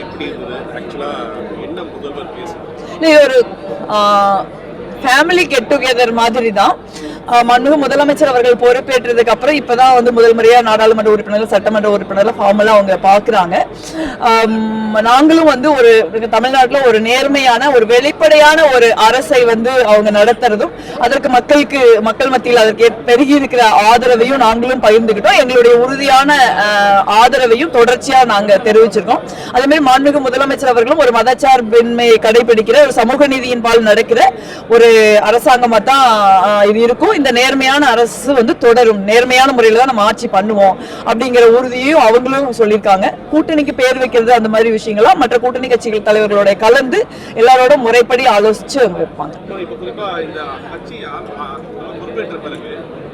எப்படி இருந்தது ஆக்சுவலா என்ன முதல்வர் பேசுறது? இல்லை, ஒரு ஃபேமிலி கெட் டுகெதர் மாதிரி தான். மன்மிகு முதலமைச்சர் அவர்கள் பொறுப்பேற்றதுக்கு அப்புறம் இப்பதான் வந்து முதல் முறையா நாடாளுமன்ற உறுப்பினர்கள் சட்டமன்ற உறுப்பினர்கள் ஃபார்மலா அவங்க பாக்குறாங்க. நாங்களும் வந்து ஒரு தமிழ்நாட்டில் ஒரு நேர்மையான ஒரு வெளிப்படையான ஒரு அரசை வந்து அவங்க நடத்துறதும் அதற்கு மக்கள் மத்தியில் அதற்கு பெருகி இருக்கிற ஆதரவையும் நாங்களும் பகிர்ந்துக்கிட்டோம். எங்களுடைய உறுதியான ஆதரவையும் தொடர்ச்சியா நாங்க தெரிவிச்சிருக்கோம். அதே மாதிரி மாண்புமிகு முதலமைச்சர் அவர்களும் ஒரு மதச்சார்பின்மையை கடைபிடிக்கிற ஒரு சமூக நீதியின் பால் நடக்கிற ஒரு அரசாங்கமா தான் இது இருக்கும். இந்த நேர்மையான அரசு வந்து தொடரும், நேர்மையான முறையில தான் நம்ம ஆட்சி பண்ணுவோம் அப்படிங்கிற உறுதியையும் அவங்களும் சொல்லியிருக்காங்க. கூட்டணிக்கு பேர் வைக்கிறது அந்த மாதிரி விஷயங்களா மற்ற கூட்டணி கட்சிகள் தலைவர்களோட கலந்து எல்லாரோட முறைப்படி ஆலோசிச்சு அவங்க இருப்பாங்க.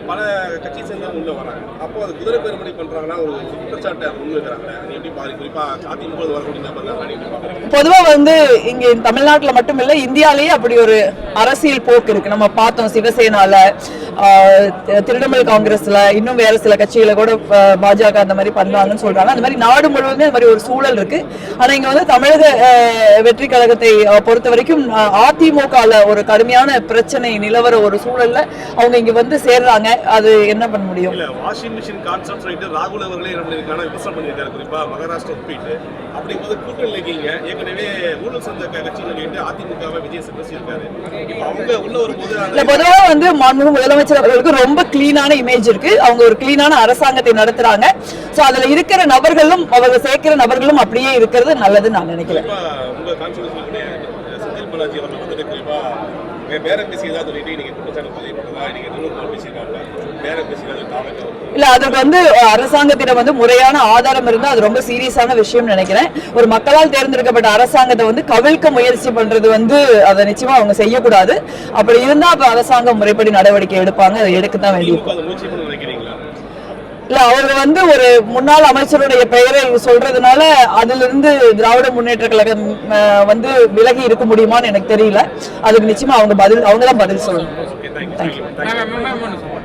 பல கட்சி சேர்ந்தவங்க உள்ள வராங்க. அப்போ அது குதிரை பேர்படி பண்றாங்கன்னா ஒரு குற்றச்சாட்டை முன்வைக்கிறாங்க. எப்படி குறிப்பா அதிமுக வரக்கூடிய பொதுவா வந்து இங்க தமிழ்நாட்டில் மட்டும் இல்ல, இந்தியாலேயே அப்படி ஒரு அரசியல் போக்கு இருக்கு. நம்ம பார்த்தோம் சிவசேனால, திரிணாமுல் காங்கிரஸ்ல, இன்னும் வேற சில கட்சிகளை கூட பாஜக அந்த மாதிரி பண்றாங்கன்னு சொல்றாங்க. அந்த மாதிரி நாடு முழுவதுமே அந்த மாதிரி ஒரு சூழல் இருக்கு. ஆனா இங்க வந்து தமிழக வெற்றி கழகத்தை பொறுத்த வரைக்கும் அதிமுகல ஒரு கடுமையான பிரச்சனை நிலவர ஒரு சூழல்ல அவங்க இங்க வந்து சேர்றாங்க. அது என்ன பண்ண முடியும்? வாஷிங் மிஷின் கான்செப்ட் ரைட்டு ராகுல் அவர்களே நம்மளுக்கான விமர்சனம் பண்ணியிருக்காரு. குறிப்பா மகாராஷ்டிரா ஒப்பிட்டு அப்படிங்கும்போது கூட்டணி இருக்கீங்க. ஏற்கனவே ஊழல் சந்த கட்சிகள் கேட்டு அதிமுகவை விஜய் பேசியிருக்காரு. இப்போ அவங்க உள்ள வரும்போது பொதுவாக வந்து மாண்புமிகு முதலமைச்சர் அவர்களுக்கு ரொம்ப கிளீனான இமேஜ் இருக்கு. அவங்க ஒரு கிளீனான அரசாங்கத்தை நடத்துறாங்க. சோ அதுல இருக்கிற நபர்களும் அவங்க சேர்க்கிற நபர்களும் அப்படியே இருக்கிறது நல்லதுன்னு நான் நினைக்கிறேன். உங்க கான்ஸ்டிடியூஷன் செந்தில் பாலாஜி அவர்கள் வந்து குறிப்பா பேரம் பேசி ஏதாவது நீங்க குற்றச்சாட்டு பதிவு பண்ணதா நீங்க பேசியிருக்காங்க. பேரம் பேசி இல்ல, அதுக்கு வந்து அரசாங்கத்திடம் வந்து முறையான ஆதாரம் இருந்தா அது ரொம்ப சீரியஸான விஷயம் நினைக்கிறேன். ஒரு மக்களால் தேர்ந்தெடுக்கப்பட்ட அரசாங்கத்தை வந்து கவிழ்க்க முயற்சி பண்றது வந்து அதை நிச்சயமா அவங்க செய்யக்கூடாது. அப்படி இருந்தா அப்ப அரசாங்கம் முறைப்படி நடவடிக்கை எடுப்பாங்க. அதை எடுக்கத்தான் வேண்டியிருக்கும். இல்ல, அவங்க வந்து ஒரு முன்னாள் அமைச்சருடைய பெயரை சொல்றதுனால அதிலிருந்து திராவிட முன்னேற்ற கழகம் வந்து விலகி இருக்க முடியுமான்னு எனக்கு தெரியல. அதுக்கு நிச்சயமா அவங்க தான் பதில் சொல்லணும்.